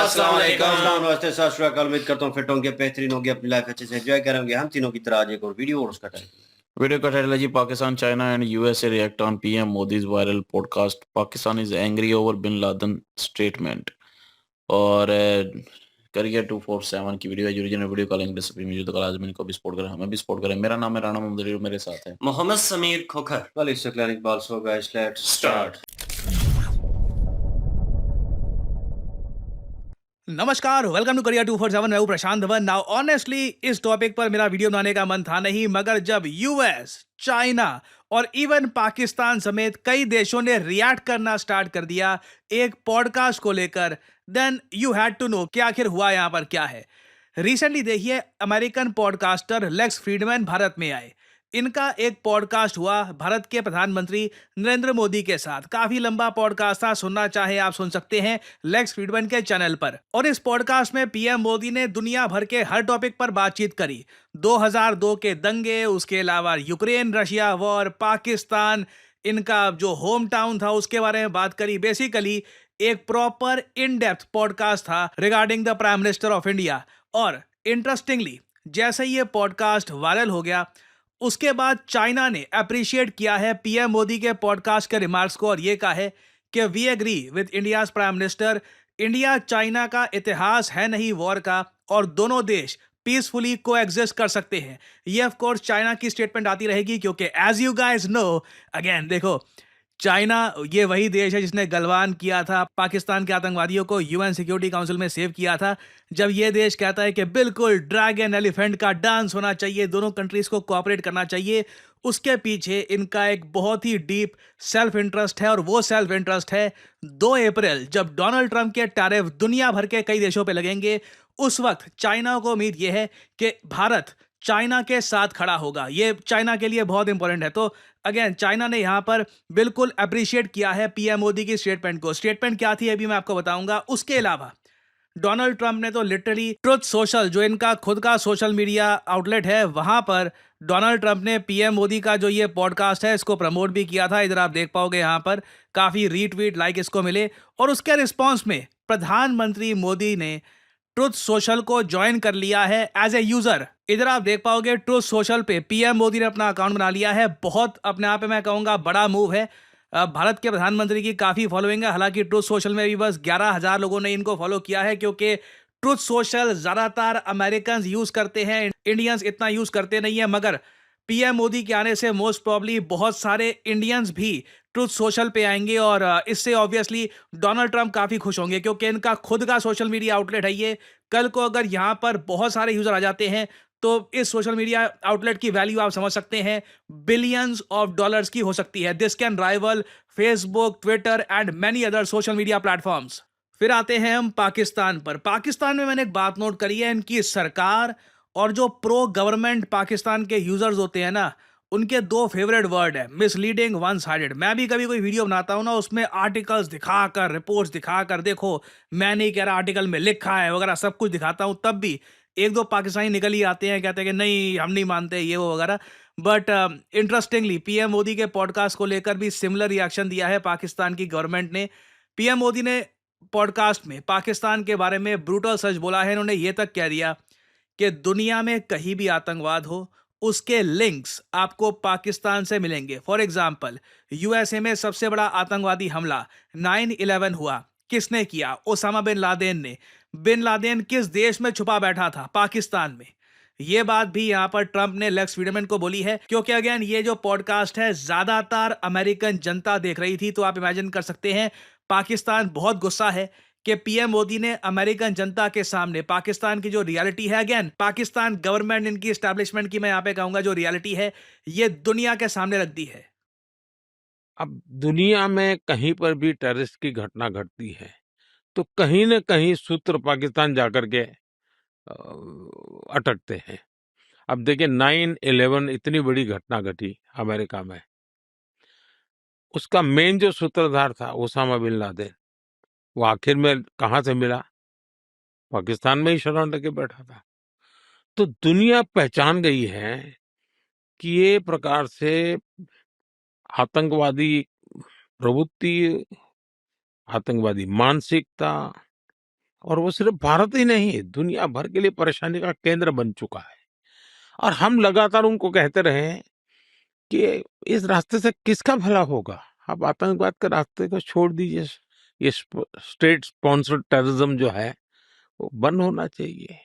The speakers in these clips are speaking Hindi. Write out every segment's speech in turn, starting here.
अस्सलाम वालेकुम। अस्सलाम, नमस्ते, सत श्री अकाल। उम्मीद करता हूँ फिट होंगे, बेहतरीन होंगे, अपनी लाइफ अच्छे से एंजॉय करेंगे। हम तीनों की तरह आज एक और वीडियो और उसका टाइटल है जी Pakistan, China and USA react on PM Modi's viral podcast Pakistan is angry over bin Laden statement. और करियर 247 की वीडियो है, ओरिजिनल वीडियो कॉल इंग्लिश मुझे तो लाजमी को भी सपोर्ट करें, हमें भी सपोर्ट करें। मेरा नाम है राणा मोहम्मद, मेरे साथ है Mohammad Sameer Khokhar. Well it's clinic ball. So guys let's start. नमस्कार, वेलकम टू करियर 247। मैं हूं प्रशांत धवन। नाउ ऑनेस्टली इस टॉपिक पर मेरा वीडियो बनाने का मन था नहीं, मगर जब यूएस, चाइना और इवन पाकिस्तान समेत कई देशों ने रिएक्ट करना स्टार्ट कर दिया एक पॉडकास्ट को लेकर, then you had to know कि आखिर हुआ यहां पर क्या है। रिसेंटली देखिए, American podcaster Lex Fridman Bharat में आए। इनका एक पॉडकास्ट हुआ भारत के प्रधानमंत्री नरेंद्र मोदी के साथ। काफी लंबा पॉडकास्ट था, सुनना चाहे आप सुन सकते हैं लेक्स फ्रीडमैन के चैनल पर। और इस पॉडकास्ट में पीएम मोदी ने दुनिया भर के हर टॉपिक पर बातचीत करी। 2002 के दंगे, उसके अलावा यूक्रेन रशिया वॉर, पाकिस्तान, इनका जो होम टाउन था उसके बारे में बात करी। बेसिकली एक प्रॉपर इन डेप्थ पॉडकास्ट था regarding the prime minister of India. और इंटरेस्टिंगली जैसे ये पॉडकास्ट वायरल हो गया, उसके बाद चाइना ने अप्रिशिएट किया है पीएम मोदी के पॉडकास्ट के रिमार्क्स को और ये कहा है कि we agree with India's prime minister. India China का इतिहास है नहीं वॉर का, और दोनों देश पीसफुली को एग्जिस्ट कर सकते हैं। ये ऑफ कोर्स चाइना की स्टेटमेंट आती रहेगी, क्योंकि as you guys know, again देखो, चाइना ये वही देश है जिसने गलवान किया था पाकिस्तान के आतंकवादियों को, यूएन सिक्योरिटी काउंसिल में सेव किया था। जब ये देश कहता है कि बिल्कुल ड्रैगन एलिफेंट का डांस होना चाहिए, दोनों कंट्रीज को कोऑपरेट करना चाहिए, उसके पीछे इनका एक बहुत ही डीप सेल्फ इंटरेस्ट है। और वो सेल्फ इंटरेस्ट है 2 अप्रैल, जब डोनाल्ड ट्रंप के टैरिफ दुनिया भर के कई देशों पे लगेंगे। उस वक्त चाइना को उम्मीद यह है कि भारत चाइना के साथ खड़ा होगा। ये चाइना के लिए बहुत इंपॉर्टेंट है। तो अगेन चाइना ने यहां पर बिल्कुल अप्रिशिएट किया है पीएम मोदी की स्टेटमेंट को। स्टेटमेंट क्या थी अभी मैं आपको बताऊंगा। उसके अलावा डोनाल्ड ट्रंप ने तो लिटरली ट्रुथ सोशल, जो इनका खुद का सोशल मीडिया आउटलेट है, वहां पर डोनाल्ड ट्रंप ने पीएम मोदी का जो ये पॉडकास्ट है इसको प्रमोट भी किया था। इधर आप देख पाओगे, यहां पर काफी रीट्वीट लाइक इसको मिले। और उसके रिस्पॉन्स में प्रधानमंत्री मोदी ने ट्रुथ सोशल को ज्वाइन कर लिया है एज ए यूजर। इधर आप देख पाओगे ट्रुथ सोशल पे पीएम मोदी ने अपना अकाउंट बना लिया है। बहुत अपने आप में मैं कहूंगा बड़ा मूव है। भारत के प्रधानमंत्री की काफी फॉलोइंग है। हालांकि ट्रुथ सोशल में भी बस 11,000 लोगों ने इनको फॉलो किया है, क्योंकि ट्रुथ सोशल ज्यादातर अमेरिकन यूज करते हैं, इंडियंस इतना यूज करते नहीं है। मगर पीएम मोदी के आने से मोस्ट प्रॉब्ली बहुत सारे इंडियंस भी ट्रुथ सोशल पे आएंगे, और इससे ऑब्वियसली डोनाल्ड ट्रंप काफी खुश होंगे, क्योंकि इनका खुद का सोशल मीडिया आउटलेट है ये। कल को अगर यहाँ पर बहुत सारे यूजर आ जाते हैं तो इस सोशल मीडिया आउटलेट की वैल्यू आप समझ सकते हैं, बिलियंस ऑफ डॉलर्स की हो सकती है। This can rival Facebook, Twitter and many other social media platforms. फिर आते हैं हम पाकिस्तान पर। पाकिस्तान में मैंने एक बात नोट करी है, इनकी सरकार और जो प्रो गवर्नमेंट पाकिस्तान के यूजर्स होते हैं ना, उनके 2 फेवरेट वर्ड है, मिसलीडिंग, वन साइडेड। मैं भी कभी कोई वीडियो बनाता हूं ना, उसमें आर्टिकल्स दिखाकर, रिपोर्ट्स दिखाकर, देखो मैं नहीं कह रहा आर्टिकल में लिखा है वगैरह, सब कुछ दिखाता हूं, तब भी 1-2 पाकिस्तानी निकल ही आते हैं, कहते हैं कि नहीं हम नहीं मानते ये वो वगैरह। बट इंटरेस्टिंगली पीएम मोदी के पॉडकास्ट को लेकर भी सिमिलर रिएक्शन दिया है पाकिस्तान की गवर्नमेंट ने। पीएम मोदी ने पॉडकास्ट में पाकिस्तान के बारे में ब्रूटल सच बोला है। इन्होंने ये तक कह दिया कि दुनिया में कहीं भी आतंकवाद हो, उसके लिंक्स आपको पाकिस्तान से मिलेंगे। फॉर एग्जाम्पल, यूएसए में सबसे बड़ा आतंकवादी हमला 9/11 हुआ, किसने किया? ओसामा बिन लादेन ने। बिन लादेन किस देश में छुपा बैठा था? पाकिस्तान में। ये बात भी यहां पर ट्रंप ने लेक्स फ्रीडमैन को बोली है, क्योंकि अगेन ये जो पॉडकास्ट है ज्यादातर अमेरिकन जनता देख रही थी। तो आप इमेजिन कर सकते हैं पाकिस्तान बहुत गुस्सा है कि पीएम मोदी ने अमेरिकन जनता के सामने पाकिस्तान की जो रियलिटी है, अगेन पाकिस्तान गवर्नमेंट, इनकी एस्टैब्लिशमेंट की मैं यहां पे कहूंगा जो रियलिटी है, ये दुनिया के सामने रख दी है। अब दुनिया में कहीं पर भी टेररिस्ट की घटना घटती है तो कहीं न कहीं सूत्र पाकिस्तान जाकर के अटकते हैं। अब देखिए 9/11 इतनी बड़ी घटना घटी अमेरिका में, उसका मेन जो सूत्रधार था ओसामा बिन लादेन, वो आखिर में कहाँ से मिला? पाकिस्तान में ही शरण लेके बैठा था। तो दुनिया पहचान गई है कि ये प्रकार से आतंकवादी प्रवृत्ति, आतंकवादी मानसिकता और वो सिर्फ भारत ही नहीं, दुनिया भर के लिए परेशानी का केंद्र बन चुका है। और हम लगातार उनको कहते रहे हैं कि इस रास्ते से किसका भला होगा? आप आतंकवाद के रास्ते को छोड़ दीजिए। ये स्टेट स्पॉन्सर्ड टेररिज्म जो है, वो बंद होना चाहिए।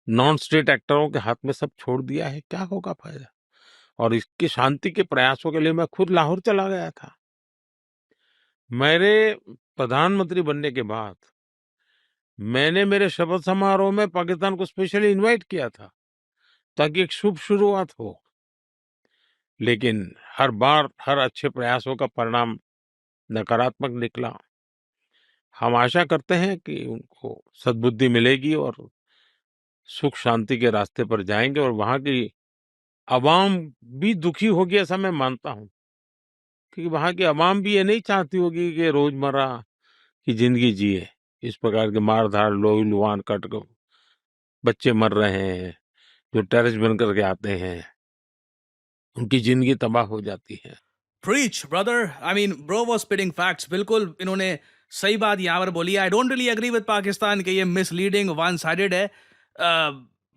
नॉन स्टेट एक्टरों के हाथ में सब छोड़ दिया है, क्या होगा फायदा? और इसकी शांति के प्रयासों के लिए मैं खुद लाहौर चला गया था। मेरे प्रधानमंत्री बनने के बाद मैंने मेरे शपथ समारोह में पाकिस्तान को स्पेशली इनवाइट किया था, ताकि एक शुभ शुरुआत हो। लेकिन हर बार हर अच्छे प्रयासों का परिणाम नकारात्मक निकला। हम आशा करते हैं कि उनको सद्बुद्धि मिलेगी और सुख शांति के रास्ते पर जाएंगे, और वहां की अवाम भी दुखी होगी ऐसा मैं मानता हूं, क्योंकि वहां की अवाम भी ये नहीं चाहती होगी कि रोजमर्रा की जिंदगी जिए। इस प्रकार के मारधाड़, लोही लुहान कट कर बच्चे मर रहे हैं, जो टेररिस्ट बन करके आते हैं, उनकी जिंदगी तबाह हो जाती है। Preach, brother. I mean, bro was spitting facts. बिल्कुल इन्होंने सही बात यहाँ पर बोली है। I don't really agree with Pakistan कि ये misleading, one-sided है।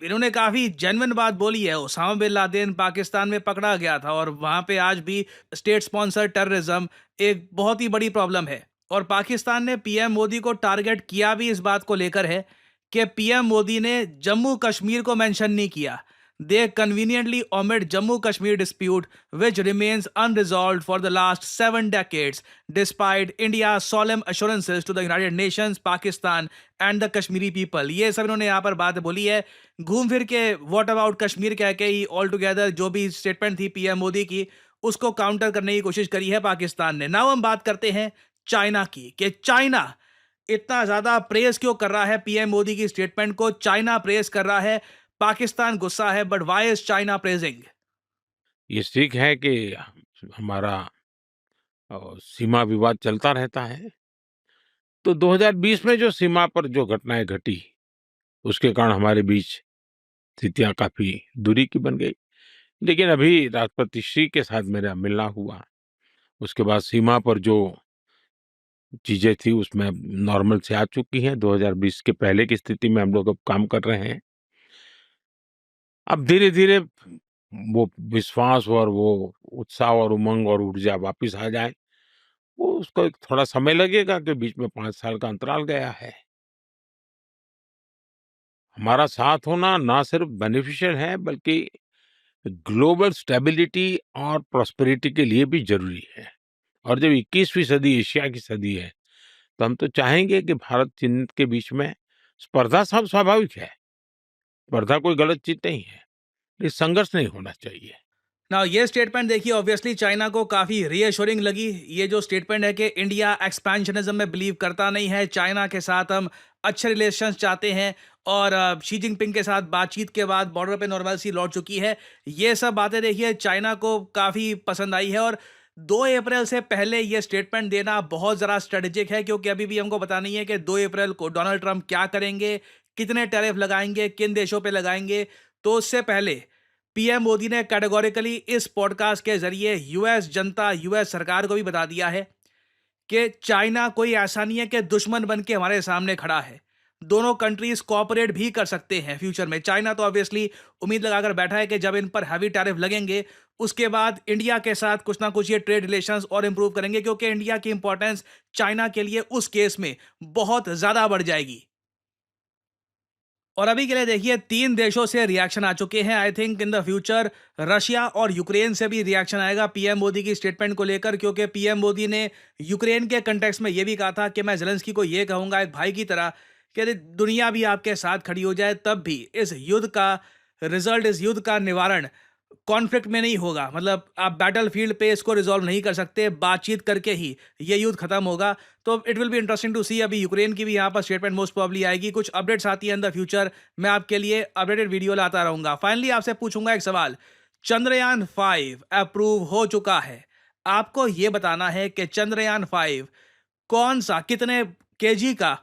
इन्होंने काफ़ी जेन्युइन बात बोली है। ओसामा बिन लादेन पाकिस्तान में पकड़ा गया था और वहाँ पे आज भी स्टेट स्पॉन्सर टेररिज्म एक बहुत ही बड़ी प्रॉब्लम है। और पाकिस्तान ने पीएम मोदी को टारगेट किया भी इस बात को लेकर है कि पीएम मोदी ने जम्मू कश्मीर को मेंशन नहीं किया। They conveniently omit Jammu Kashmir dispute, which remains unresolved for the last 7 decades, despite India's solemn assurances to the United Nations, Pakistan, and the Kashmiri people. ये सब इन्होंने यहाँ पर बात बोली है। घूम फिर के व्हाट अबाउट कश्मीर कह के ही ऑल टुगेदर जो भी स्टेटमेंट थी पीएम मोदी की, उसको काउंटर करने की कोशिश करी है पाकिस्तान ने। नाउ हम बात करते हैं चाइना की, कि चाइना इतना ज्यादा प्रेज क्यों कर रहा है पीएम मोदी की स्टेटमेंट को। चाइना प्रेज कर रहा है, पाकिस्तान गुस्सा है, but why is China praising? ये ठीक है कि हमारा सीमा विवाद चलता रहता है। तो 2020 में जो सीमा पर जो घटनाएं घटी, उसके कारण हमारे बीच स्थितियां काफी दूरी की बन गई। लेकिन अभी राष्ट्रपति श्री के साथ मेरा मिलना हुआ, उसके बाद सीमा पर जो चीजें थी उसमें अब नॉर्मल से आ चुकी हैं। 2020 के पहले की स्थिति में हम लोग अब काम कर रहे हैं। अब धीरे धीरे वो विश्वास और वो उत्साह और उमंग और ऊर्जा वापिस आ जाए, वो उसको एक थोड़ा समय लगेगा, कि बीच में 5 साल का अंतराल गया है। हमारा साथ होना ना सिर्फ बेनिफिशियल है, बल्कि ग्लोबल स्टेबिलिटी और प्रॉस्पेरिटी के लिए भी जरूरी है। और जब 21वीं सदी एशिया की सदी है, तो हम तो चाहेंगे कि भारत चीन के बीच में स्पर्धा सब स्वाभाविक है। स्पर्धा कोई गलत चीज नहीं है, लेकिन संघर्ष नहीं होना चाहिए। ना ये स्टेटमेंट देखिए, ऑब्वियसली चाइना को काफ़ी रीअश्योरिंग लगी। ये जो स्टेटमेंट है कि इंडिया एक्सपेंशनिज्म में बिलीव करता नहीं है, चाइना के साथ हम अच्छे रिलेशंस चाहते हैं, और शी जिनपिंग के साथ बातचीत के बाद बॉर्डर पे नॉर्मलसी लौट चुकी है। ये सब बातें देखिए चाइना को काफ़ी पसंद आई है। और 2 अप्रैल से पहले ये स्टेटमेंट देना बहुत ज़रा स्ट्रेटेजिक है, क्योंकि अभी भी हमको पता नहीं है कि 2 अप्रैल को डोनाल्ड ट्रंप क्या करेंगे, कितने टैरिफ लगाएंगे, किन देशों पे लगाएंगे। तो उससे पहले पीएम मोदी ने कैटेगोरिकली इस पॉडकास्ट के जरिए यूएस जनता, यूएस सरकार को भी बता दिया है कि चाइना कोई ऐसा नहीं है कि दुश्मन बन के हमारे सामने खड़ा है। दोनों कंट्रीज कोऑपरेट भी कर सकते हैं फ्यूचर में। चाइना तो ऑब्वियसली उम्मीद लगाकर बैठा है कि जब इन पर हैवी टैरिफ लगेंगे, उसके बाद इंडिया के साथ कुछ ना कुछ ये ट्रेड रिलेशंस और इंप्रूव करेंगे, क्योंकि इंडिया की इंपॉर्टेंस चाइना के लिए उस केस में बहुत ज्यादा बढ़ जाएगी। और अभी के लिए देखिए 3 देशों से रिएक्शन आ चुके हैं। I think in the future Russia और यूक्रेन से भी रिएक्शन आएगा पीएम मोदी की स्टेटमेंट को लेकर, क्योंकि पीएम मोदी ने यूक्रेन के कंटेक्स्ट में ये भी कहा था कि मैं ज़ेलेंस्की को ये कहूँगा एक भाई की तरह कि यदि दुनिया भी आपके साथ खड़ी हो जाए, तब भी इस युद्ध का रिजल्ट, इस युद्ध का निवारण कॉन्फ्लिक्ट में नहीं होगा। मतलब आप बैटल फील्ड पे इसको रिजॉल्व नहीं कर सकते, बातचीत करके ही ये युद्ध खत्म होगा। तो it will be interesting to see. अभी यूक्रेन की भी यहाँ पर स्टेटमेंट मोस्ट प्रॉब्ली आएगी। कुछ अपडेट्स आती है इन द फ्यूचर, मैं आपके लिए अपडेटेड वीडियो लाता रहूंगा। फाइनली आपसे पूछूंगा एक सवाल, चंद्रयान 5 अप्रूव हो चुका है। आपको ये बताना है कि चंद्रयान 5 कौन सा, कितने केजी का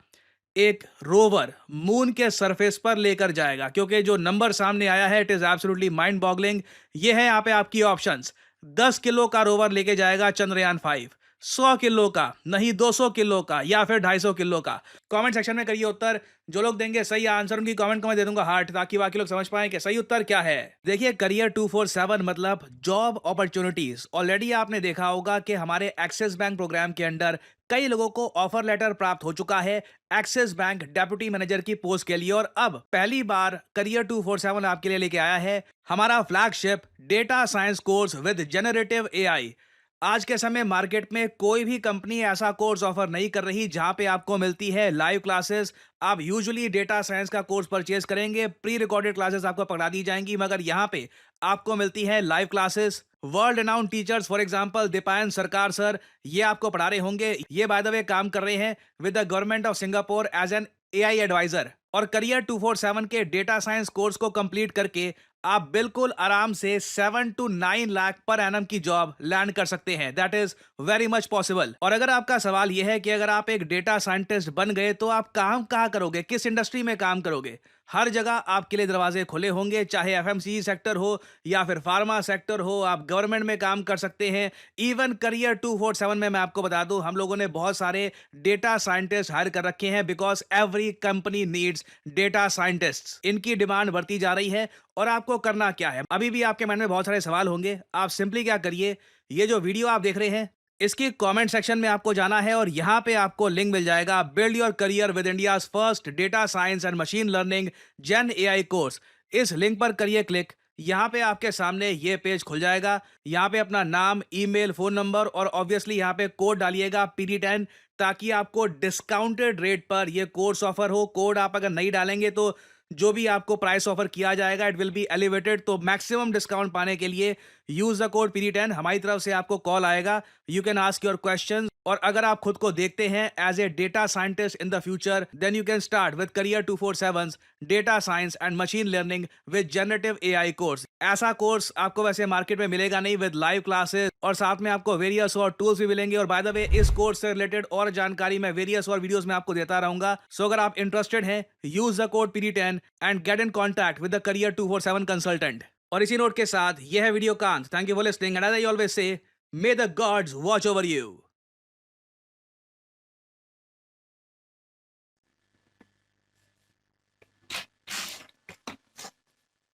एक रोवर मून के सरफेस पर लेकर जाएगा, क्योंकि जो नंबर सामने आया है it is absolutely mind boggling. ये है यहाँ पे आपकी ऑप्शंस। 10 किलो का रोवर लेके जाएगा चंद्रयान 5, 100 किलो का, नहीं 200 किलो का या फिर 250 किलो का? कमेंट सेक्शन में करिए उत्तर। जो लोग देंगे सही आंसर उनकी कमेंट को मैं दे दूंगा हार्ट, ताकि बाकी लोग समझ पाएं कि सही उत्तर क्या है। देखिए, करियर 247 मतलब जॉब अपॉर्चुनिटीज। ऑलरेडी आपने देखा होगा कि हमारे एक्सिस बैंक प्रोग्राम के अंडर कई लोगों को ऑफर लेटर प्राप्त हो चुका है एक्सिस बैंक डेप्यूटी मैनेजर की पोस्ट के लिए, और अब पहली बार करियर 247 आपके लिए लेके आया है हमारा flagship data science course with generative AI. आज के समय मार्केट में कोई भी कंपनी ऐसा कोर्स ऑफर नहीं कर रही जहां पे आपको मिलती है लाइव क्लासेस। आप यूजुअली डेटा साइंस का कोर्स परचेज करेंगे, प्री रिकॉर्डेड क्लासेस आपको पकड़ा दी जाएंगी, मगर यहाँ पे आपको मिलती है live classes. World renowned teachers for example Deepayan सरकार सर, ये आपको पढ़ा रहे होंगे। ये बाय द वे काम कर रहे हैं with the government of Singapore as an AI adviser. और करियर 247 के डेटा साइंस कोर्स को कंप्लीट करके आप बिल्कुल आराम से 7 to 9 लाख पर एनम की जॉब लैंड कर सकते हैं। That is very much possible. और अगर आपका सवाल यह है कि अगर आप एक डेटा साइंटिस्ट बन गए तो आप काम कहाँ करोगे, किस इंडस्ट्री में काम करोगे, हर जगह आपके लिए दरवाजे खुले होंगे, चाहे एफएमसीजी सेक्टर हो या फिर फार्मा सेक्टर हो। आप गवर्नमेंट में काम कर सकते हैं। इवन करियर 247 में मैं आपको बता दूं, हम लोगों ने बहुत सारे डेटा साइंटिस्ट हायर कर रखे हैं, because every company needs data scientists. इनकी डिमांड बढ़ती जा रही है। और आपको करना क्या है, अभी भी आपके मन में बहुत सारे सवाल होंगे। आप सिंपली क्या करिए, ये जो वीडियो आप देख रहे हैं इसकी कमेंट सेक्शन में आपको जाना है और यहां पे आपको लिंक मिल जाएगा build your career with India's first data science and machine learning gen AI course. इस लिंक पर करिए क्लिक। यहाँ पे आपके सामने ये पेज खुल जाएगा। यहाँ पे अपना नाम, ईमेल, फोन नंबर और ऑब्वियसली यहाँ पे कोड डालिएगा PD10, ताकि आपको डिस्काउंटेड रेट पर ये कोर्स ऑफर हो। कोड आप अगर नहीं डालेंगे तो जो भी आपको प्राइस ऑफर किया जाएगा इट विल बी एलिवेटेड। तो मैक्सिमम डिस्काउंट पाने के लिए यूज द कोड PD10। हमारी तरफ से आपको कॉल आएगा, you can ask your question. और अगर आप खुद को देखते हैं as a data scientist in the future, then you can start with career 247 data science and machine learning with generative AI course. ऐसा कोर्स आपको वैसे मार्केट में मिलेगा नहीं, विद लाइव क्लासेस और साथ में आपको वेरियस और टूल्स भी मिलेंगे। और बाय द वे, इस कोर्स से रिलेटेड और जानकारी मैं वेरियस और वीडियोस में आपको देता रहूंगा। सो अगर आप इंटरेस्टेड हैं, use the code PD10 and get in contact with the career 247 consultant. और इसी नोट के साथ यह है वीडियो का अंत। Thank you for listening and as I always say, may the gods watch over you.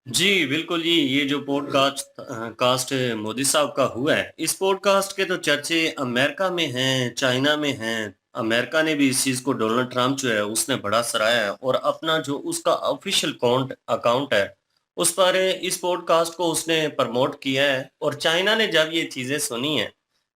जी बिल्कुल जी, ये जो पॉडकास्ट कास्ट मोदी साहब का हुआ है, इस पॉडकास्ट के तो चर्चे अमेरिका में हैं, चाइना में हैं। अमेरिका ने भी इस चीज को, डोनाल्ड ट्रंप जो है उसने बड़ा सराहा है और अपना जो उसका ऑफिशियल अकाउंट है उस पर इस पॉडकास्ट को उसने प्रमोट किया है। और चाइना ने जब ये चीजें सुनी है,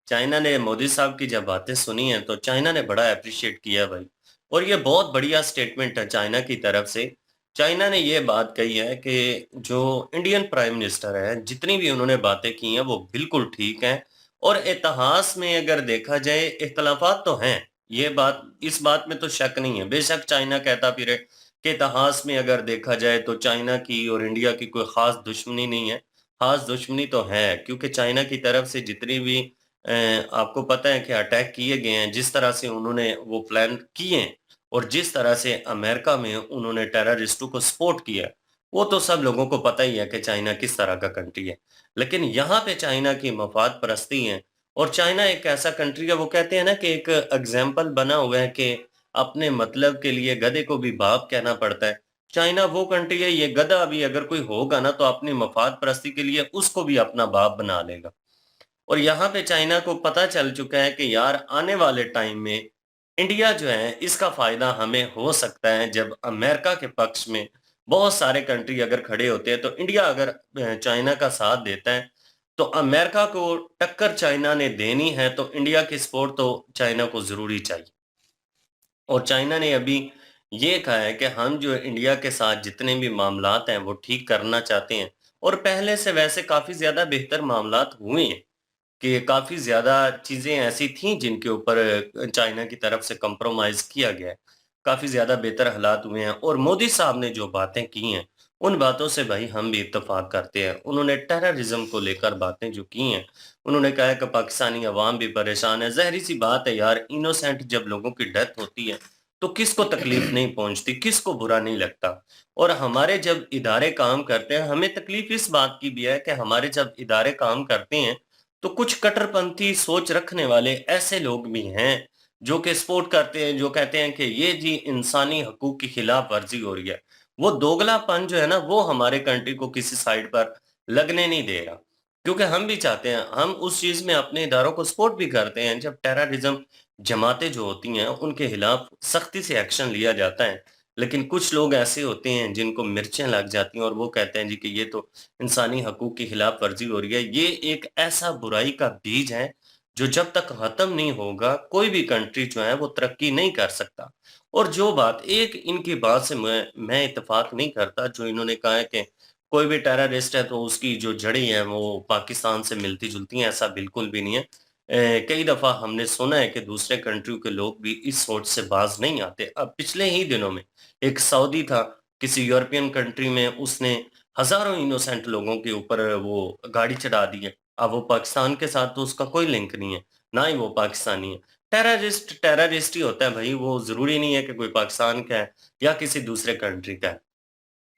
चाइना ने मोदी साहब की जब बातें सुनी है, तो चाइना ने बड़ा अप्रिशिएट किया भाई। और ये बहुत बढ़िया स्टेटमेंट है चाइना की तरफ से। चाइना ने ये बात कही है कि जो इंडियन प्राइम मिनिस्टर है, जितनी भी उन्होंने बातें की हैं वो बिल्कुल ठीक हैं। और इतिहास में अगर देखा जाए, इख्तलाफात तो हैं, ये बात, इस बात में तो शक नहीं है। बेशक चाइना कहता फिरे कि इतिहास में अगर देखा जाए तो चाइना की और इंडिया की कोई खास दुश्मनी नहीं है। खास दुश्मनी तो है, क्योंकि चाइना की तरफ से जितनी भी आपको पता है कि अटैक किए गए हैं, जिस तरह से उन्होंने वो प्लान किए हैं और जिस तरह से अमेरिका में उन्होंने टेररिस्टों को सपोर्ट किया, वो तो सब लोगों को पता ही है कि चाइना किस तरह का कंट्री है। लेकिन यहाँ पे चाइना की मफाद परस्ती है। और चाइना एक ऐसा कंट्री है, वो कहते हैं ना कि एक एग्जाम्पल बना हुआ है कि अपने मतलब के लिए गधे को भी बाप कहना पड़ता है। चाइना वो कंट्री है, ये गधा भी अगर कोई होगा ना तो अपनी मफाद परस्ती के लिए उसको भी अपना बाप बना लेगा। और यहाँ पे चाइना को पता चल चुका है कि यार आने वाले टाइम में इंडिया जो है इसका फायदा हमें हो सकता है। जब अमेरिका के पक्ष में बहुत सारे कंट्री अगर खड़े होते हैं, तो इंडिया अगर चाइना का साथ देता है, तो अमेरिका को टक्कर चाइना ने देनी है, तो इंडिया की सपोर्ट तो चाइना को जरूरी चाहिए। और चाइना ने अभी ये कहा है कि हम जो इंडिया के साथ जितने भी मामलात हैं वो ठीक करना चाहते हैं। और पहले से वैसे काफी ज्यादा बेहतर मामलात हुए हैं, कि काफ़ी ज़्यादा चीज़ें ऐसी थीं जिनके ऊपर चाइना की तरफ से कॉम्प्रोमाइज़ किया गया है। काफ़ी ज़्यादा बेहतर हालात हुए हैं। और मोदी साहब ने जो बातें की हैं, उन बातों से भाई हम भी इत्तेफ़ाक करते हैं। उन्होंने टेररिज़्म को लेकर बातें जो की हैं, उन्होंने कहा है कि पाकिस्तानी अवाम भी परेशान है। ज़ाहिर-सी बात है यार, इनोसेंट जब लोगों की डेथ होती है, तो किसको तकलीफ़ नहीं पहुँचती, किसको बुरा नहीं लगता। और हमारे जब इदारे काम करते हैं, हमें तकलीफ़ इस बात की भी है कि हमारे जब इदारे काम करते हैं, तो कुछ कट्टरपंथी सोच रखने वाले ऐसे लोग भी हैं जो कि सपोर्ट करते हैं, जो कहते हैं कि ये जी इंसानी हकूक की खिलाफ वर्जी हो रही है। वो दोगलापन जो है ना, वो हमारे कंट्री को किसी साइड पर लगने नहीं दे रहा, क्योंकि हम भी चाहते हैं, हम उस चीज में अपने इदारों को सपोर्ट भी करते हैं। जब टेररिज्म जमातें जो होती हैं उनके खिलाफ सख्ती से एक्शन लिया जाता है, लेकिन कुछ लोग ऐसे होते हैं जिनको मिर्चें लग जाती हैं और वो कहते हैं जी कि ये तो इंसानी हकूक की खिलाफ वर्जी हो रही है। ये एक ऐसा बुराई का बीज है जो जब तक खत्म नहीं होगा, कोई भी कंट्री जो है वो तरक्की नहीं कर सकता। और जो बात एक इनकी बात से मैं इत्तेफाक नहीं करता, जो इन्होंने कहा है कि कोई भी टेररिस्ट है तो उसकी जो जड़ें हैं वो पाकिस्तान से मिलती-जुलती हैं, ऐसा बिल्कुल भी नहीं है। कई दफ़ा हमने सुना है कि दूसरे कंट्री के लोग भी इस सोच से बाज नहीं आते। अब पिछले ही दिनों में एक सऊदी था, किसी यूरोपियन कंट्री में उसने हज़ारों इनोसेंट लोगों के ऊपर वो गाड़ी चढ़ा दी है। अब वो पाकिस्तान के साथ तो उसका कोई लिंक नहीं है, ना ही वो पाकिस्तानी है। टेररिस्ट, टेररिस्ट ही होता है भई, वो ज़रूरी नहीं है कि कोई पाकिस्तान का है या किसी दूसरे कंट्री का है।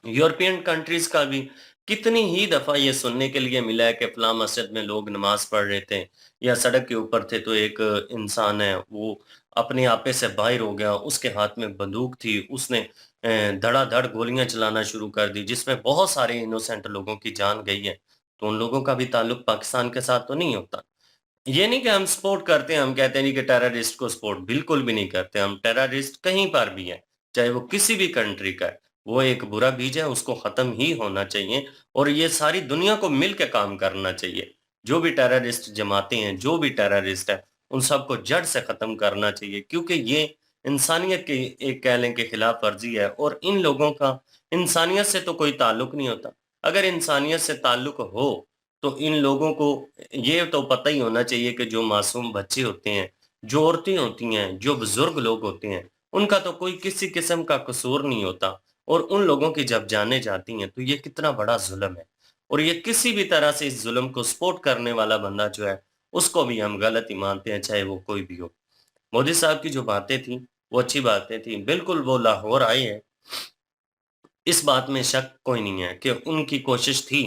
यूरोपियन कंट्रीज़ का भी कितनी ही दफ़ा ये सुनने के लिए मिला है कि फलाँ मस्जिद में लोग नमाज़ पढ़ रहे थे या सड़क के ऊपर थे तो एक इंसान है वो अपने आपे से बाहिर हो गया, उसके हाथ में बंदूक थी, उसने धड़ाधड़ गोलियाँ चलाना शुरू कर दी जिसमें बहुत सारे इनोसेंट लोगों की जान गई है। तो उन लोगों का भी ताल्लुक पाकिस्तान के साथ तो नहीं होता। ये नहीं कि हम सपोर्ट करते हैं, हम कहते हैं नहीं कि टेररिस्ट को सपोर्ट बिल्कुल भी नहीं करते। हम टेररिस्ट कहीं पर भी है, चाहे वो किसी भी कंट्री का है, वो एक बुरा बीज है, उसको खत्म ही होना चाहिए और ये सारी दुनिया को मिल के काम करना चाहिए। जो भी टेररिस्ट जमातें हैं, जो भी टेररिस्ट है, उन सबको जड़ से खत्म करना चाहिए, क्योंकि ये इंसानियत की एक कह लें कि खिलाफ वर्जी है और इन लोगों का इंसानियत से तो कोई ताल्लुक नहीं होता। अगर इंसानियत से ताल्लुक हो तो इन लोगों को ये तो पता ही होना चाहिए कि जो मासूम बच्चे होते हैं, जो औरतें होती हैं, जो बुजुर्ग लोग होते हैं, उनका तो कोई किसी किस्म का कसूर नहीं होता और उन लोगों की जब जानें जाती हैं, तो ये कितना बड़ा ज़ुल्म है और ये किसी भी तरह से इस ज़ुल्म को सपोर्ट करने वाला बंदा जो है, उसको भी हम गलत ही मानते हैं, चाहे वो कोई भी हो। मोदी साहब की जो बातें थी, वो अच्छी बातें थी। बिल्कुल वो लाहौर आए हैं, इस बात में शक कोई नहीं है कि उनकी कोशिश थी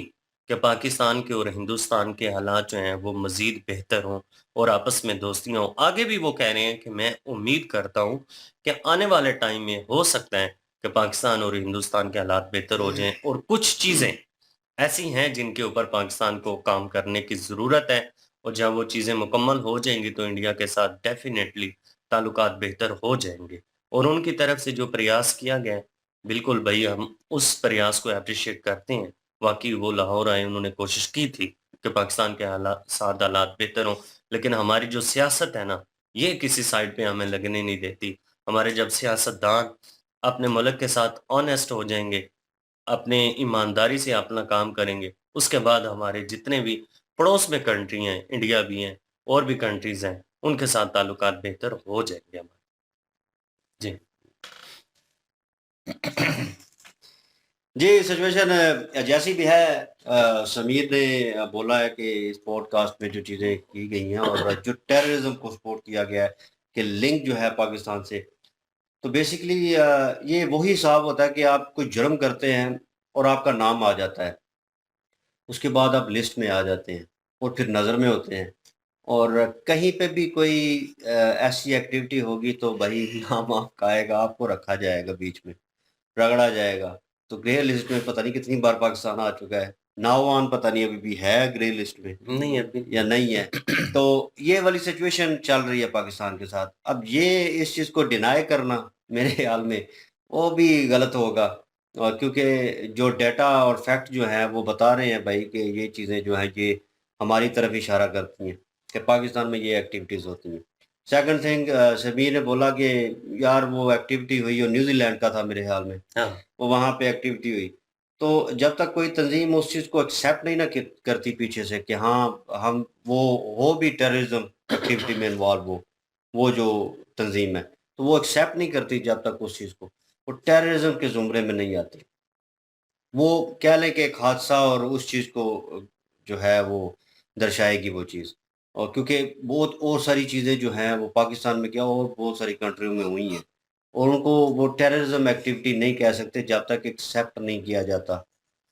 कि पाकिस्तान के और हिंदुस्तान के हालात जो हैं वो मज़ीद बेहतर हों और आपस में दोस्तियाँ हों। आगे भी वो कह रहे हैं कि मैं उम्मीद करता हूँ कि आने वाले टाइम में हो सकता है कि पाकिस्तान और हिंदुस्तान के हालात बेहतर हो जाएँ और कुछ चीज़ें ऐसी हैं जिनके ऊपर पाकिस्तान को काम करने की ज़रूरत है और जब वो चीज़ें मुकम्मल हो जाएँगी तो इंडिया के साथ डेफ़िनेटली ताल्लुकात बेहतर हो जाएँगे। और उनकी तरफ से जो प्रयास किया गया है, बिल्कुल भई हम उस प्रयास को एप्रिशिएट करते हैं। वाक़ई वो लाहौर आए, उन्होंने कोशिश की थी कि पाकिस्तान के साथ हालात बेहतर हों, लेकिन हमारी जो सियासत है ना, ये किसी साइड पे हमें लगने नहीं देती। हमारे जब सियासतदान अपने मुल्क के साथ ऑनेस्ट हो जाएँगे, अपने ईमानदारी से अपना काम करेंगे, उसके बाद हमारे जितने भी पड़ोस में कंट्री हैं, इंडिया भी हैं और भी कंट्रीज़ हैं, उनके साथ ताल्लुकात बेहतर हो जाएँगे हमारे। जी। जी, सिचुएशन जैसी भी है समीर ने बोला है कि इस पॉडकास्ट में जो चीज़ें की गई हैं और जो टेररिज्म को सपोर्ट किया गया है कि लिंक जो है पाकिस्तान से, तो बेसिकली ये वही हिसाब होता है कि आप कोई जुर्म करते हैं और आपका नाम आ जाता है। उसके बाद आप लिस्ट में आ जाते हैं और फिर नज़र में होते हैं और कहीं पे भी कोई ऐसी एक्टिविटी होगी तो भई नाम आपका आएगा, आपको रखा जाएगा बीच में। रगड़ा जाएगा। तो ग्रे लिस्ट में पता नहीं कितनी बार पाकिस्तान आ चुका है। नाओ पता नहीं अभी भी है ग्रे लिस्ट में नहीं अभी या नहीं है। तो ये वाली सिचुएशन चल रही है पाकिस्तान के साथ। अब ये इस चीज़ को डिनाई करना मेरे ख़्याल में वो भी गलत होगा और क्योंकि जो डेटा और फैक्ट जो हैं वो बता रहे हैं भाई कि ये चीज़ें जो हैं ये हमारी तरफ इशारा करती हैं कि पाकिस्तान में ये एक्टिविटीज़ होती हैं। सेकंड थिंग समीर ने बोला कि यार वो एक्टिविटी हुई और न्यूज़ीलैंड का था मेरे ख़्याल में। हाँ, वो वहाँ पे एक्टिविटी हुई। तो जब तक कोई तंज़ीम उस चीज़ को एक्सेप्ट नहीं ना करती पीछे से कि हाँ, हम वो हो भी टेररिज़्म एक्टिविटी में इन्वॉल्व हो, वो जो तंज़ीम है, तो वो एक्सेप्ट नहीं करती जब तक उस चीज़ को, वो टेररिज़्म के ज़ुमरे में नहीं आती। वो कह लें कि एक हादसा और उस चीज़ को जो है वो दर्शाएगी वो चीज़। और क्योंकि बहुत और सारी चीज़ें जो हैं वो पाकिस्तान में क्या और बहुत सारी कंट्रियों में हुई हैं और उनको वो टेररिज्म एक्टिविटी नहीं कह सकते जब तक एक्सेप्ट नहीं किया जाता।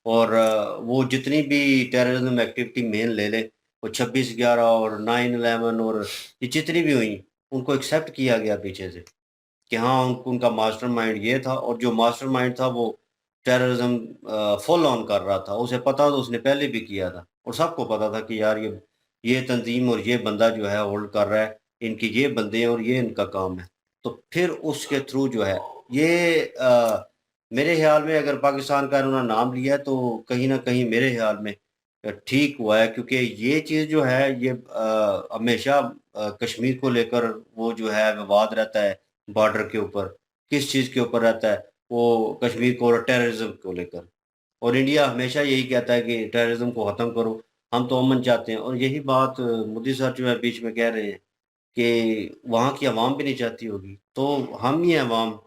और वो जितनी भी टेररिज्म एक्टिविटी मेन ले लें, वो 26/11 और 9/11 और ये जितनी भी हुई, उनको एक्सेप्ट किया गया पीछे से कि हाँ, उनका मास्टरमाइंड ये था, और जो मास्टरमाइंड था वो टेररिज्म फुल ऑन कर रहा था। उसे पता था, उसने पहले भी किया था और सबको पता था कि यार ये तंजीम और ये बंदा जो है होल्ड कर रहा है, इनके ये बंदे हैं और ये इनका काम है। तो फिर उसके थ्रू जो है ये मेरे ख़्याल में अगर पाकिस्तान का इन्होंने नाम लिया है तो कहीं न कहीं मेरे ख़्याल में ठीक हुआ है, क्योंकि ये चीज़ जो है ये हमेशा कश्मीर को लेकर वो जो है विवाद रहता है बॉर्डर के ऊपर। किस चीज़ के ऊपर रहता है? वो कश्मीर को और टेररिज़्म को लेकर। और इंडिया हमेशा यही कहता है कि टेररिज़्म को ख़त्म करो, हम तो अमन चाहते हैं, और यही बात मोदी साहब जो है बीच में कह रहे हैं कि वहाँ की अवाम भी नहीं चाहती होगी। तो हम ही हैं अवाम,